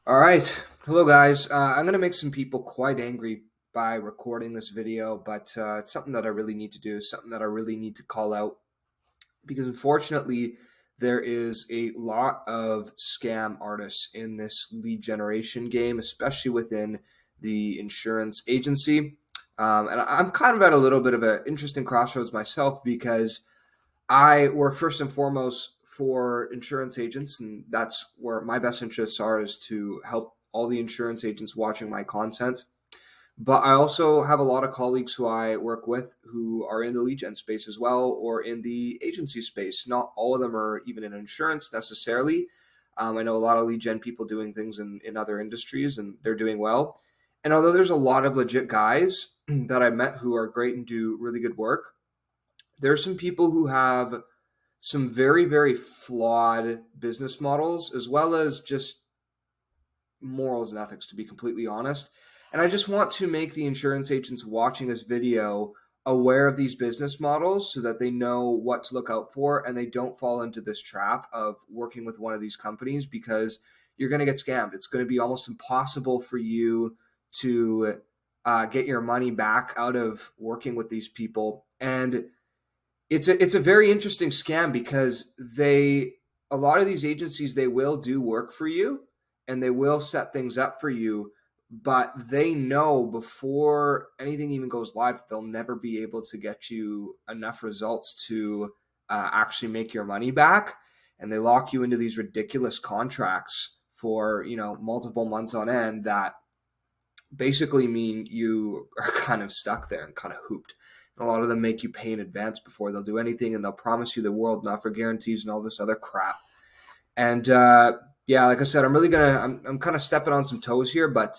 All right. Hello, guys. I'm going to make some people quite angry by recording this video, but it's something that I really need to do, something that I really need to call out because unfortunately, there is a lot of scam artists in this lead generation game, especially within the insurance agency. And I'm kind of at a little bit of an interesting crossroads myself because I work first and foremost for insurance agents, and that's where my best interests are is to help all the insurance agents watching my content. But I also have a lot of colleagues who I work with who are in the lead gen space as well, or in the agency space. Not all of them are even in insurance necessarily. I know a lot of lead gen people doing things in other industries, and they're doing well. And although there's a lot of legit guys that I met who are great and do really good work, there's some people who have some very, very flawed business models, as well as just morals and ethics, to be completely honest. And I just want to make the insurance agents watching this video aware of these business models so that they know what to look out for and they don't fall into this trap of working with one of these companies because you're going to get scammed. It's going to be almost impossible for you to get your money back out of working with these people. And it's a very interesting scam because a lot of these agencies, they will do work for you and they will set things up for you, but they know before anything even goes live they'll never be able to get you enough results to actually make your money back, and they lock you into these ridiculous contracts for multiple months on end that basically mean you are kind of stuck there and kind of hooped. And a lot of them make you pay in advance before they'll do anything, and they'll promise you the world and offer guarantees and all this other crap. And yeah, like I said, I'm kind of stepping on some toes here, but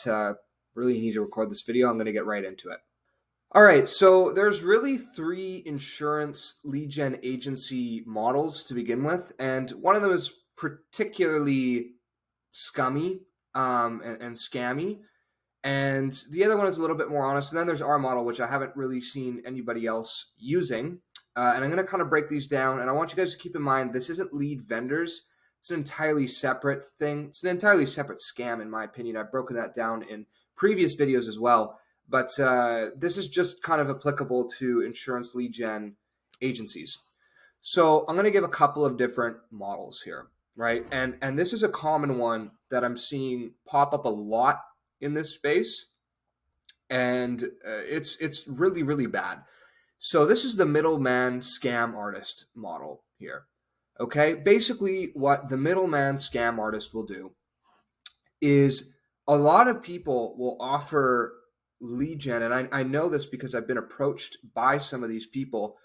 really need to record this video. I'm gonna get right into it. All right, so there's really three insurance lead gen agency models to begin with, and one of them is particularly scummy and scammy. And the other one is a little bit more honest. And then there's our model, which I haven't really seen anybody else using. And I'm going to kind of break these down. And I want you guys to keep in mind this isn't lead vendors. It's an entirely separate thing. It's an entirely separate scam, in my opinion. I've broken that down in previous videos as well. But this is just kind of applicable to insurance lead gen agencies. So I'm going to give a couple of different models here, right? And this is a common one that I'm seeing pop up a lot in this space, and it's really, really bad. So this is the middleman scam artist model here. Okay, basically what the middleman scam artist will do is a lot of people will offer lead gen, and I know this because I've been approached by some of these people.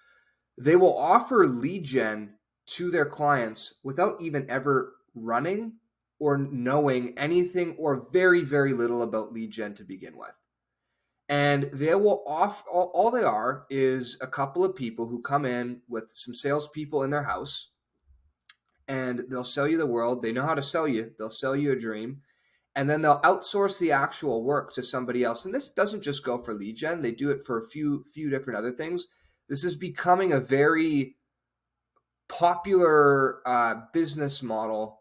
They will offer lead gen to their clients without even ever running or knowing anything or very, very little about lead gen to begin with. And they will off all they are is a couple of people who come in with some salespeople in their house, and they'll sell you the world. They know how to sell you. They'll sell you a dream, and then they'll outsource the actual work to somebody else. And this doesn't just go for lead gen; they do it for a few different other things. This is becoming a very popular business model,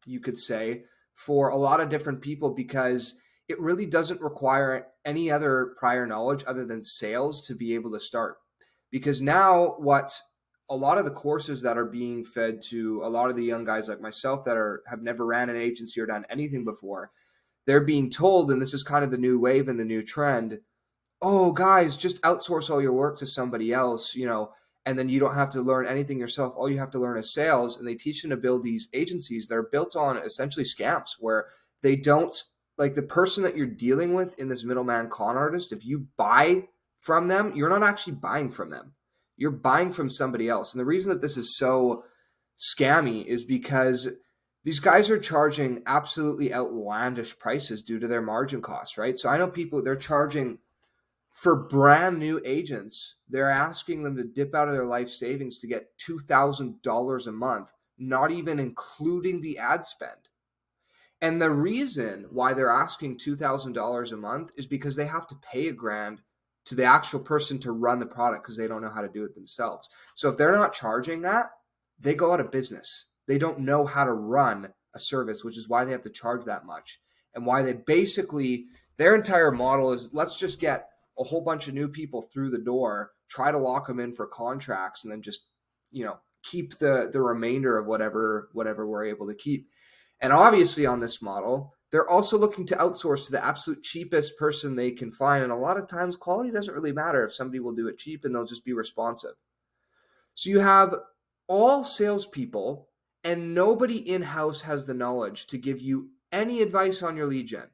you could say, for a lot of different people because it really doesn't require any other prior knowledge other than sales to be able to start. Because now, what a lot of the courses that are being fed to a lot of the young guys like myself that have never ran an agency or done anything before, they're being told, and this is kind of the new wave and the new trend, oh, guys, just outsource all your work to somebody else, and then you don't have to learn anything yourself. All you have to learn is sales. And they teach them to build these agencies that are built on essentially scams where they don't, like, the person that you're dealing with in this middleman con artist, if you buy from them, you're not actually buying from them. You're buying from somebody else. And the reason that this is so scammy is because these guys are charging absolutely outlandish prices due to their margin costs, right? So I know people, they're charging for brand new agents, they're asking them to dip out of their life savings to get $2,000 a month, not even including the ad spend. And the reason why they're asking $2,000 a month is because they have to pay a grand to the actual person to run the product because they don't know how to do it themselves. So if they're not charging that, they go out of business. They don't know how to run a service, which is why they have to charge that much, and why they basically, their entire model is, let's just get a whole bunch of new people through the door, try to lock them in for contracts, and then just, keep the remainder of whatever we're able to keep. And obviously on this model, they're also looking to outsource to the absolute cheapest person they can find. And a lot of times quality doesn't really matter if somebody will do it cheap and they'll just be responsive. So you have all salespeople and nobody in-house has the knowledge to give you any advice on your lead gen.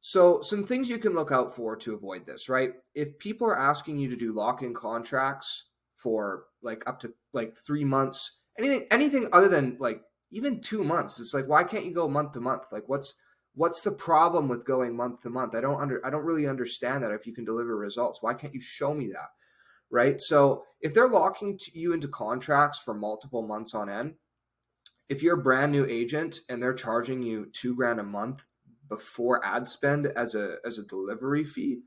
So some things you can look out for to avoid this, right? If people are asking you to do lock-in contracts for like up to like 3 months, anything other than like even 2 months, it's like, why can't you go month to month? Like what's the problem with going month to month? I don't really understand that. If you can deliver results, why can't you show me that? Right? So if they're locking you into contracts for multiple months on end, if you're a brand new agent and they're charging you $2,000 a month before ad spend as a delivery fee,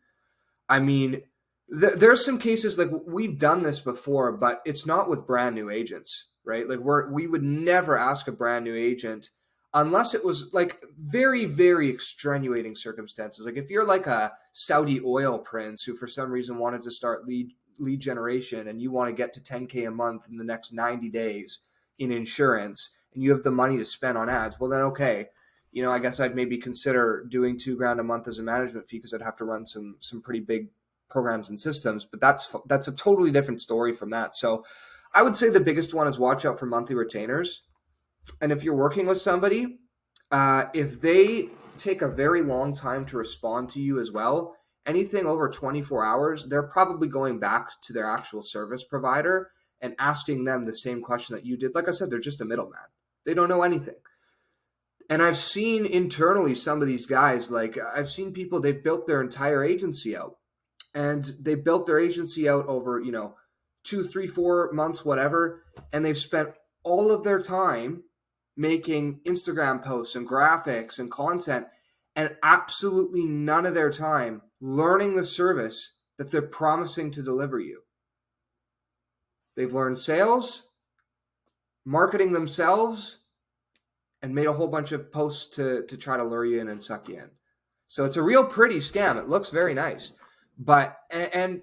I mean, there's some cases like we've done this before, but it's not with brand new agents, right? Like we would never ask a brand new agent unless it was like very, very extenuating circumstances. Like if you're like a Saudi oil prince who for some reason wanted to start lead generation and you want to get to 10K a month in the next 90 days in insurance and you have the money to spend on ads, well then okay, I guess I'd maybe consider doing $2,000 a month as a management fee because I'd have to run some pretty big programs and systems, but that's a totally different story from that. So I would say the biggest one is watch out for monthly retainers. And if you're working with somebody, if they take a very long time to respond to you as well, anything over 24 hours, they're probably going back to their actual service provider and asking them the same question that you did. Like I said, they're just a middleman. They don't know anything. And I've seen internally some of these guys, like I've seen people, they've built their entire agency out. And they built their agency out over, 2, 3, 4 months, whatever. And they've spent all of their time making Instagram posts and graphics and content, and absolutely none of their time learning the service that they're promising to deliver you. They've learned sales, marketing themselves, and made a whole bunch of posts to try to lure you in and suck you in. So it's a real pretty scam. It looks very nice. But and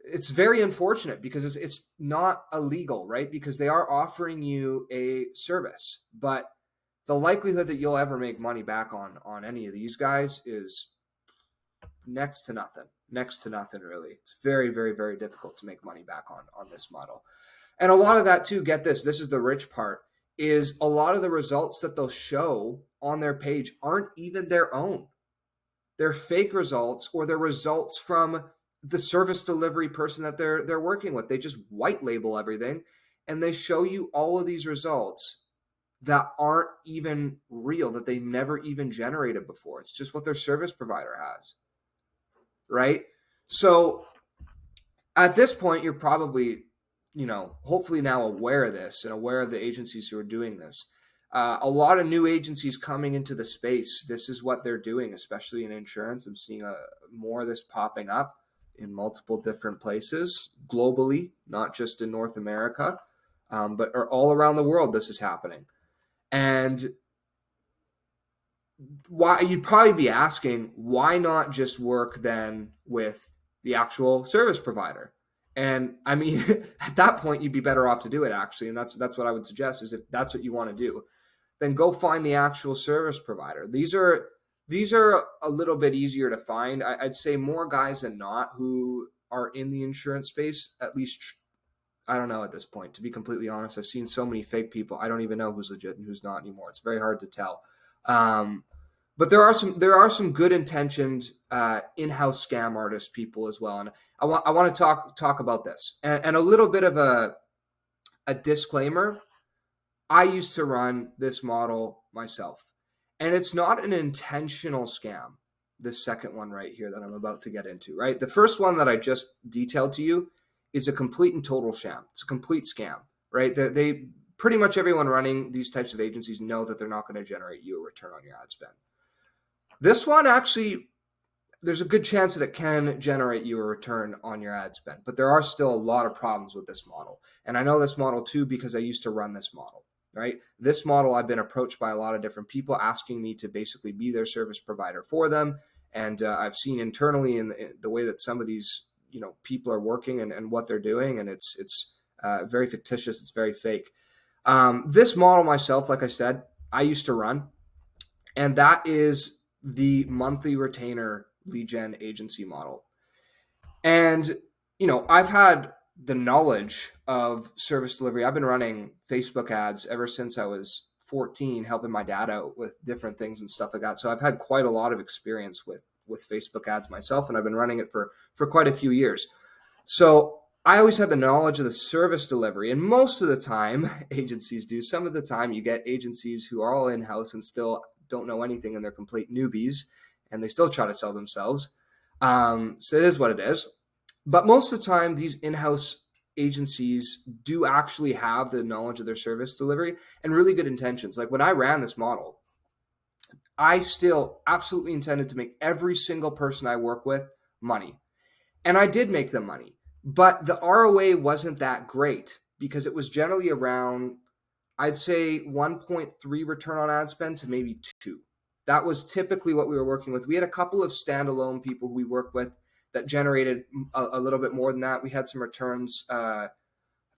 it's very unfortunate because it's not illegal, right? Because they are offering you a service, but the likelihood that you'll ever make money back on any of these guys is next to nothing. Next to nothing, really. It's very, very, very difficult to make money back on this model. And a lot of that too, get this is the rich part, is a lot of the results that they'll show on their page aren't even their own. They're fake results, or they're results from the service delivery person that they're working with. They just white label everything and they show you all of these results that aren't even real, that they never even generated before. It's just what their service provider has, right? So at this point, you're probably, hopefully now aware of this and aware of the agencies who are doing this. A lot of new agencies coming into the space, this is what they're doing, especially in insurance. I'm seeing more of this popping up in multiple different places globally, not just in North America, but all around the world. This is happening. And why, you'd probably be asking, why not just work then with the actual service provider? And I mean, at that point, you'd be better off to do it, actually. And that's what I would suggest, is if that's what you want to do, then go find the actual service provider. These are a little bit easier to find. I'd say more guys than not who are in the insurance space, at least, I don't know at this point, to be completely honest. I've seen so many fake people. I don't even know who's legit and who's not anymore. It's very hard to tell. But there are some good intentioned in-house scam artist people as well. And I want to talk about this. And a little bit of a disclaimer. I used to run this model myself, and it's not an intentional scam. This second one right here that I'm about to get into, right? The first one that I just detailed to you is a complete and total sham. It's a complete scam, right? They pretty much everyone running these types of agencies know that they're not going to generate you a return on your ad spend. This one, actually, there's a good chance that it can generate you a return on your ad spend, but there are still a lot of problems with this model. And I know this model too because I used to run this model. right? This model, I've been approached by a lot of different people asking me to basically be their service provider for them. And I've seen internally in the way that some of these, people are working and what they're doing. And it's very fictitious. It's very fake. This model myself, like I said, I used to run, and that is the monthly retainer lead gen agency model. And, I've had the knowledge of service delivery. I've been running Facebook ads ever since I was 14, helping my dad out with different things and stuff like that. So I've had quite a lot of experience with Facebook ads myself, and I've been running it for quite a few years. So I always had the knowledge of the service delivery, and most of the time agencies do. Some of the time you get agencies who are all in-house and still don't know anything, and they're complete newbies, and they still try to sell themselves. So it is what it is. But most of the time, these in-house agencies do actually have the knowledge of their service delivery and really good intentions. Like when I ran this model, I still absolutely intended to make every single person I work with money. And I did make them money. But the ROA wasn't that great because it was generally around, I'd say 1.3 return on ad spend to maybe 2. That was typically what we were working with. We had a couple of standalone people who we worked with that generated a little bit more than that. We had some returns. I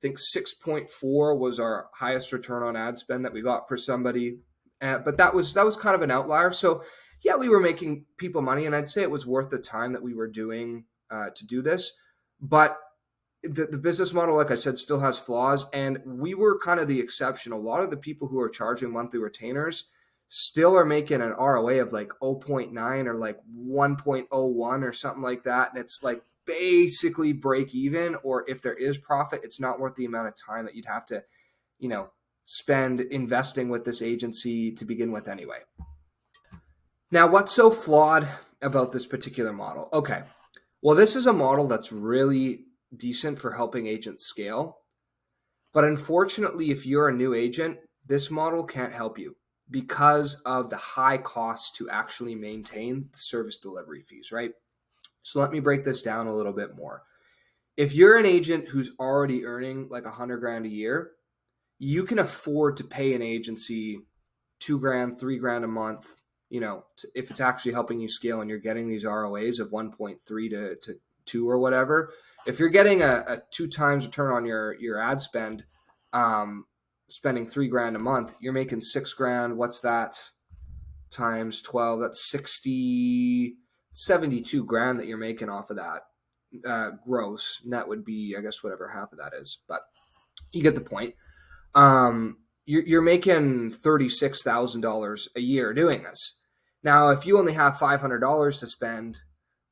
think 6.4 was our highest return on ad spend that we got for somebody. But that was kind of an outlier. So yeah, we were making people money, and I'd say it was worth the time that we were doing to do this. But the business model, like I said, still has flaws, and we were kind of the exception. A lot of the people who are charging monthly retainers still are making an ROA of like 0.9 or like 1.01 or something like that. And it's like basically break even, or if there is profit, it's not worth the amount of time that you'd have to, spend investing with this agency to begin with anyway. Now, what's so flawed about this particular model? Okay, well, this is a model that's really decent for helping agents scale. But unfortunately, if you're a new agent, this model can't help you because of the high cost to actually maintain the service delivery fees, right? So let me break this down a little bit more. If you're an agent who's already earning like $100,000 a year, you can afford to pay an agency $2,000, $3,000 a month, if it's actually helping you scale and you're getting these ROAs of 1.3 to 2 or whatever. If you're getting a 2 times return on your ad spend, spending $3,000 a month, you're making $6,000. What's that times 12? That's 72 grand that you're making off of that. Gross. Net would be, I guess, whatever half of that is, but you get the point. You're making $36,000 a year doing this. Now, if you only have $500 to spend,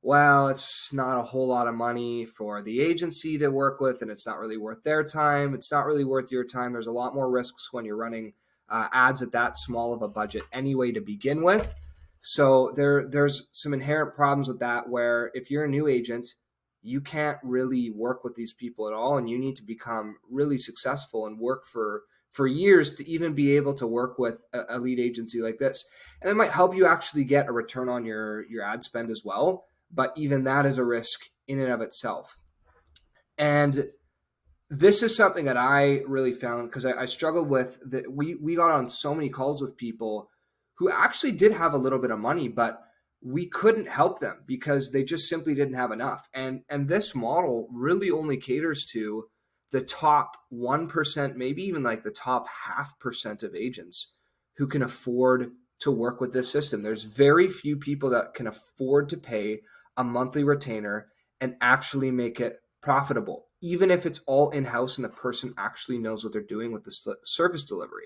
well, it's not a whole lot of money for the agency to work with, and it's not really worth their time. It's not really worth your time. There's a lot more risks when you're running ads at that small of a budget anyway to begin with. So there's some inherent problems with that, where if you're a new agent, you can't really work with these people at all, and you need to become really successful and work for years to even be able to work with a lead agency like this. And it might help you actually get a return on your ad spend as well. But even that is a risk in and of itself. And this is something that I really found, because I struggled with that. We got on so many calls with people who actually did have a little bit of money, but we couldn't help them because they just simply didn't have enough. And this model really only caters to the top 1%, maybe even like the top 0.5% of agents who can afford to work with this system. There's very few people that can afford to pay a monthly retainer and actually make it profitable, even if it's all in-house and the person actually knows what they're doing with the service delivery.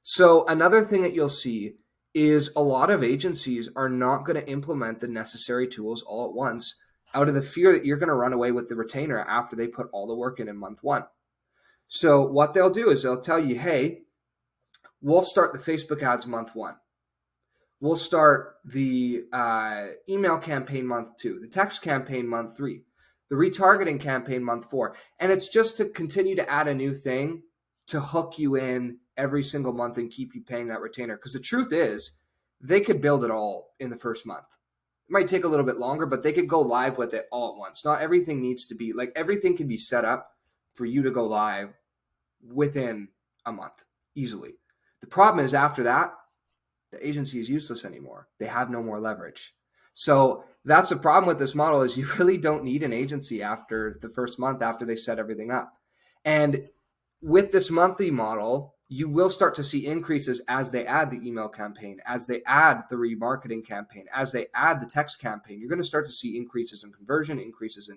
So another thing that you'll see is a lot of agencies are not going to implement the necessary tools all at once out of the fear that you're going to run away with the retainer after they put all the work in month 1. So what they'll do is they'll tell you, hey, we'll start the Facebook ads month 1. We'll start the email campaign month 2, the text campaign month 3, the retargeting campaign month 4. And it's just to continue to add a new thing to hook you in every single month and keep you paying that retainer. Because the truth is, they could build it all in the first month. It might take a little bit longer, but they could go live with it all at once. Not everything needs to be, like, everything can be set up for you to go live within a month, easily. The problem is after that, the agency is useless anymore. They have no more leverage. So that's the problem with this model is you really don't need an agency after the first month after they set everything up. And with this monthly model, you will start to see increases as they add the email campaign, as they add the remarketing campaign, as they add the text campaign. You're going to start to see increases in conversion, increases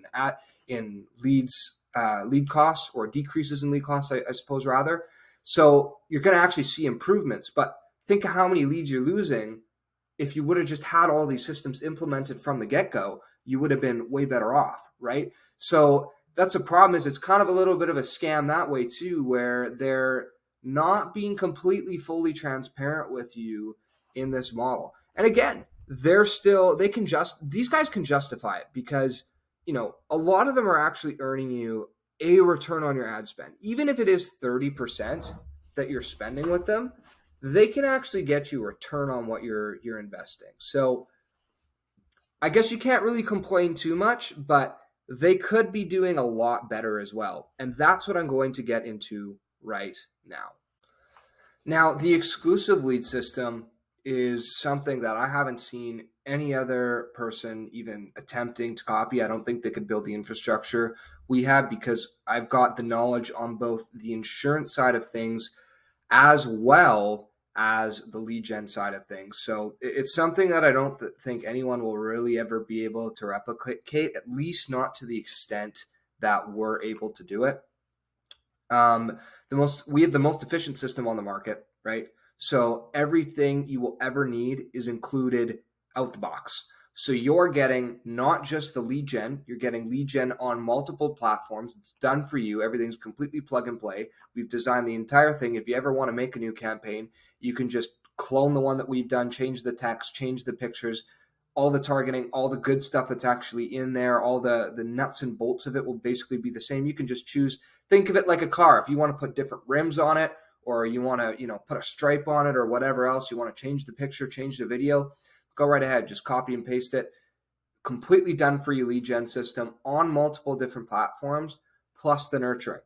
in leads, lead costs, or decreases in lead costs, I suppose, rather. So you're going to actually see improvements. But think of how many leads you're losing. If you would have just had all these systems implemented from the get-go, you would have been way better off, right? So that's the problem, is it's kind of a little bit of a scam that way too, where they're not being completely fully transparent with you in this model. And again, these guys can justify it because, a lot of them are actually earning you a return on your ad spend. Even if it is 30% that you're spending with them, they can actually get you a return on what you're investing. So I guess you can't really complain too much, but they could be doing a lot better as well. And that's what I'm going to get into right now. Now, the exclusive lead system is something that I haven't seen any other person even attempting to copy. I don't think they could build the infrastructure we have, because I've got the knowledge on both the insurance side of things as well as the lead gen side of things. So it's something that I don't think anyone will really ever be able to replicate, at least not to the extent that we're able to do it. We have the most efficient system on the market, right? So everything you will ever need is included out the box. So you're getting not just the lead gen, you're getting lead gen on multiple platforms. It's done for you. Everything's completely plug and play. We've designed the entire thing. If you ever want to make a new campaign, you can just clone the one that we've done, change the text, change the pictures, all the targeting, all the good stuff that's actually in there, all the nuts and bolts of it will basically be the same. You can just choose, think of it like a car. If you want to put different rims on it, or you want to, put a stripe on it or whatever else, you want to change the picture, change the video, go right ahead. Just copy and paste it. Completely done for you lead gen system on multiple different platforms, plus the nurturing.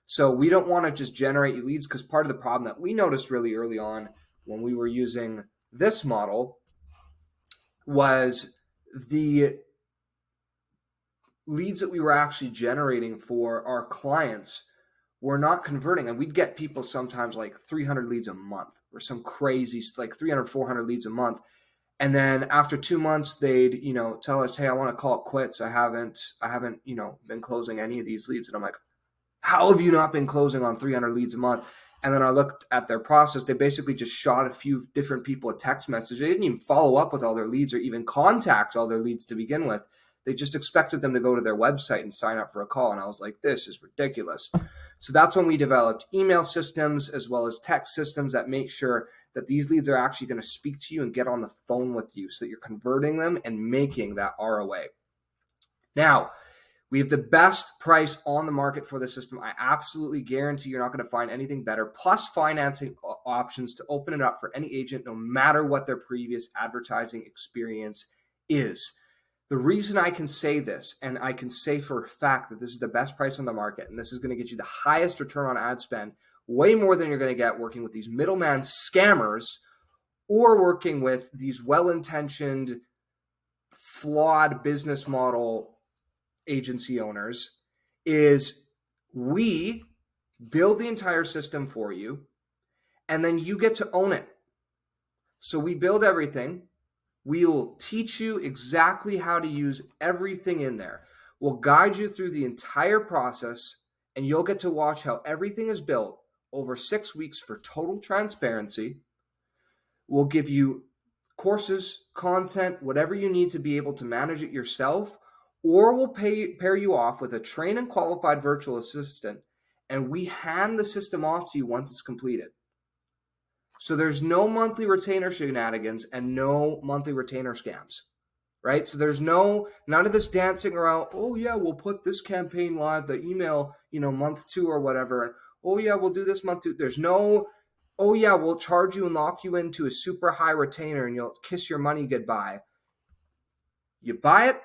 So we don't want to just generate you leads, because part of the problem that we noticed really early on when we were using this model was the leads that we were actually generating for our clients were not converting. And we'd get people sometimes like 300 leads a month, or some crazy, like 300, 400 leads a month. And then after 2 months, they'd, tell us, hey, I want to call it quits. I haven't, been closing any of these leads. And I'm like, how have you not been closing on 300 leads a month? And then I looked at their process. They basically just shot a few different people a text message. They didn't even follow up with all their leads or even contact all their leads to begin with. They just expected them to go to their website and sign up for a call. And I was like, this is ridiculous. So that's when we developed email systems as well as text systems that make sure that these leads are actually going to speak to you and get on the phone with you, so that you're converting them and making that ROA. Now, we have the best price on the market for the system. I absolutely guarantee you're not going to find anything better, plus financing options to open it up for any agent, no matter what their previous advertising experience is. The reason I can say this, and I can say for a fact that this is the best price on the market, and this is going to get you the highest return on ad spend, way more than you're going to get working with these middleman scammers or working with these well-intentioned, flawed business model agency owners, is we build the entire system for you, and then you get to own it. So we build everything. We'll teach you exactly how to use everything in there. We'll guide you through the entire process, and you'll get to watch how everything is built over 6 weeks for total transparency. We'll give you courses, content, whatever you need to be able to manage it yourself, or we'll pair you off with a trained and qualified virtual assistant, and we hand the system off to you once it's completed. So there's no monthly retainer shenanigans and no monthly retainer scams, right? So there's none of this dancing around, oh yeah, we'll put this campaign live, the email, month 2 or whatever. Oh yeah, we'll do this month 2. There's no, oh yeah, we'll charge you and lock you into a super high retainer and you'll kiss your money goodbye. You buy it,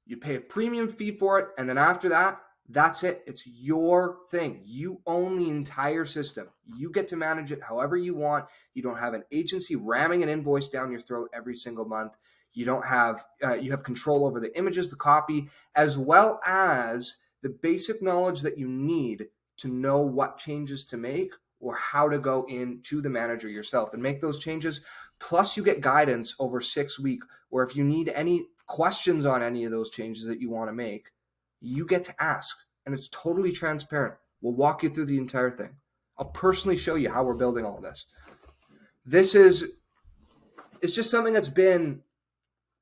you pay a premium fee for it, and then after that, That's it. It's your thing. You own the entire system. You get to manage it however you want. You don't have an agency ramming an invoice down your throat every single month. You don't have you have control over the images, the copy, as well as the basic knowledge that you need to know what changes to make or how to go in to the manager yourself and make those changes. Plus, you get guidance over 6 weeks, where if you need any questions on any of those changes that you want to make, you get to ask, and it's totally transparent. We'll walk you through the entire thing. I'll personally show you how we're building all this. It's just something that's been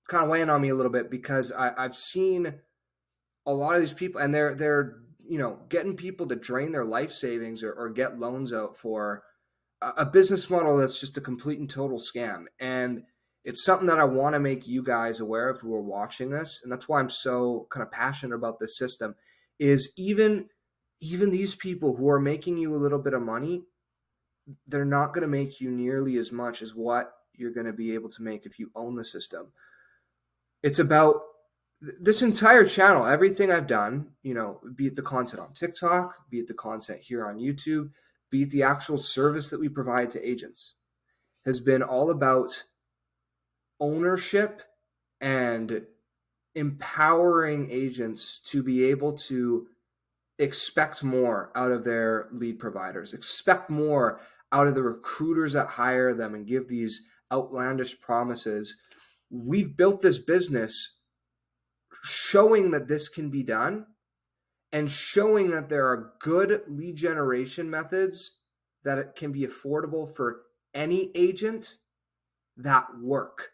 kind of weighing on me a little bit, because I've seen a lot of these people, and they're getting people to drain their life savings or get loans out for a business model that's just a complete and total scam. And it's something that I want to make you guys aware of who are watching this. And that's why I'm so kind of passionate about this system, is even these people who are making you a little bit of money, they're not going to make you nearly as much as what you're going to be able to make if you own the system. It's about this entire channel, everything I've done, be it the content on TikTok, be it the content here on YouTube, be it the actual service that we provide to agents, has been all about ownership and empowering agents to be able to expect more out of their lead providers, expect more out of the recruiters that hire them and give these outlandish promises. We've built this business showing that this can be done, and showing that there are good lead generation methods that it can be affordable for any agent that work,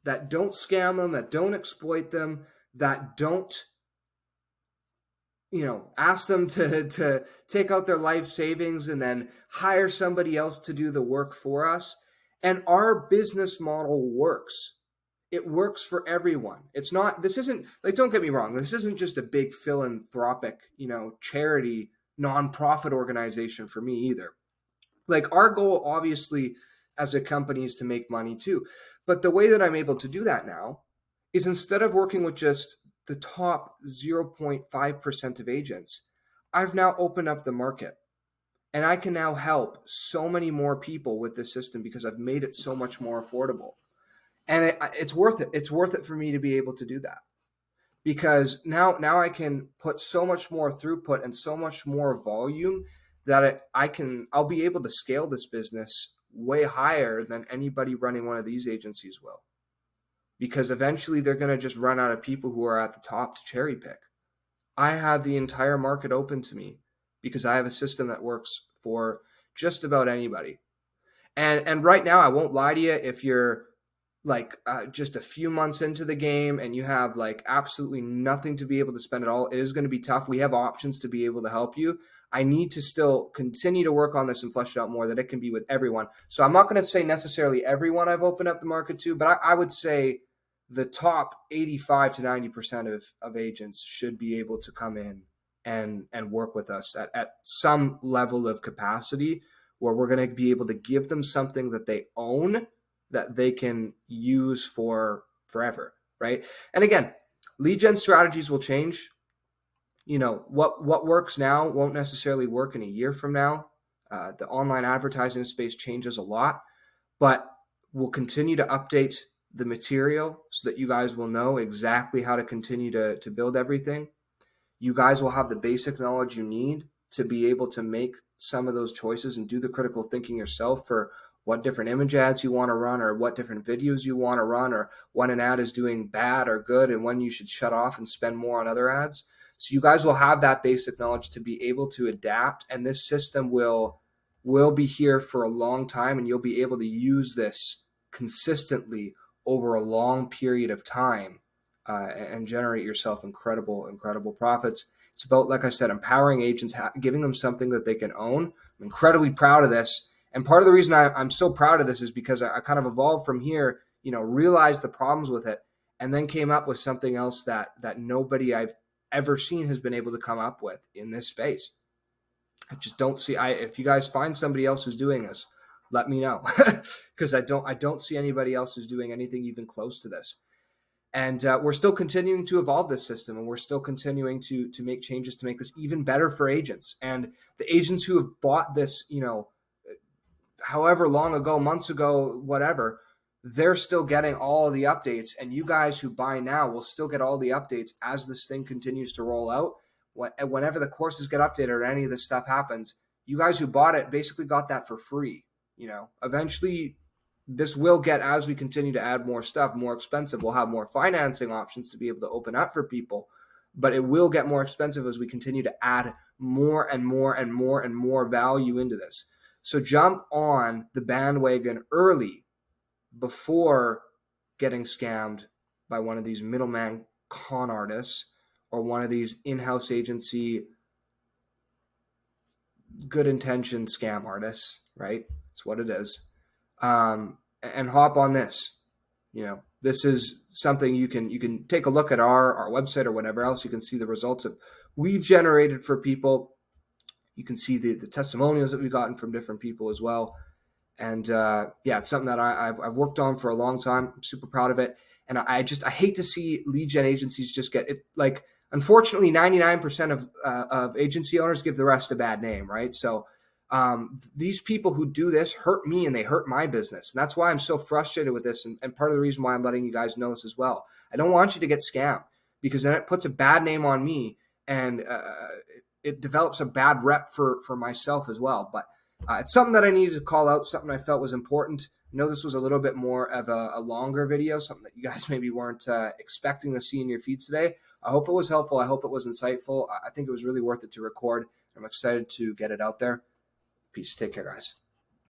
that don't scam them, that don't exploit them, that don't ask them to take out their life savings and then hire somebody else to do the work for us. And our business model works. It works for everyone. This isn't like, don't get me wrong, this isn't just a big philanthropic, charity, nonprofit organization for me either. Like, our goal, obviously, as a company is to make money too. But the way that I'm able to do that now is, instead of working with just the top 0.5% of agents, I've now opened up the market. And I can now help so many more people with this system because I've made it so much more affordable. And it's worth it. It's worth it for me to be able to do that, because now I can put so much more throughput and so much more volume that I'll be able to scale this business way higher than anybody running one of these agencies will, because eventually they're going to just run out of people who are at the top to cherry pick. I have the entire market open to me because I have a system that works for just about anybody. And right now, I won't lie to you, if you're like just a few months into the game and you have like absolutely nothing to be able to spend at all, it is going to be tough. We have options to be able to help you. I need to still continue to work on this and flesh it out more, that it can be with everyone. So I'm not going to say necessarily everyone I've opened up the market to, but I would say the top 85 to 90% of agents should be able to come in and work with us at some level of capacity, where we're going to be able to give them something that they own, that they can use for forever, right? And again, lead gen strategies will change. What works now won't necessarily work in a year from now. The online advertising space changes a lot, but we'll continue to update the material so that you guys will know exactly how to continue to build everything. You guys will have the basic knowledge you need to be able to make some of those choices and do the critical thinking yourself for what different image ads you want to run, or what different videos you want to run, or when an ad is doing bad or good and when you should shut off and spend more on other ads. So you guys will have that basic knowledge to be able to adapt, and this system will be here for a long time, and you'll be able to use this consistently over a long period of time and generate yourself incredible profits. It's about, like I said, empowering agents, giving them something that they can own. I'm incredibly proud of this. And part of the reason I'm so proud of this is because I kind of evolved from here, realized the problems with it, and then came up with something else that nobody I've ever seen has been able to come up with in this space. I just don't see. If you guys find somebody else who's doing this, let me know, because I don't see anybody else who's doing anything even close to this. And we're still continuing to evolve this system, and we're still continuing to make changes to make this even better for agents. And the agents who have bought this, however long ago, months ago, whatever, they're still getting all of the updates. And you guys who buy now will still get all the updates as this thing continues to roll out. Whenever the courses get updated or any of this stuff happens, you guys who bought it basically got that for free. Eventually this will get, as we continue to add more stuff, more expensive. We'll have more financing options to be able to open up for people, but it will get more expensive as we continue to add more and more and more and more value into this. So jump on the bandwagon early before getting scammed by one of these middleman con artists or one of these in-house agency good intentioned scam artists, right? That's what it is. And hop on this. This is something you can take a look at our website or whatever else. You can see the results of we've generated for people. You can see the testimonials that we've gotten from different people as well. And it's something that I've worked on for a long time. I'm super proud of it. And I hate to see lead gen agencies just get it. Like, unfortunately, 99% of agency owners give the rest a bad name, right? So these people who do this hurt me and they hurt my business. And that's why I'm so frustrated with this. And part of the reason why I'm letting you guys know this as well. I don't want you to get scammed, because then it puts a bad name on me, and it develops a bad rep for myself as well. But it's something that I needed to call out, something I felt was important. I know this was a little bit more of a longer video, something that you guys maybe weren't expecting to see in your feeds today. I hope it was helpful. I hope it was insightful. I think it was really worth it to record. I'm excited to get it out there. Peace. Take care, guys.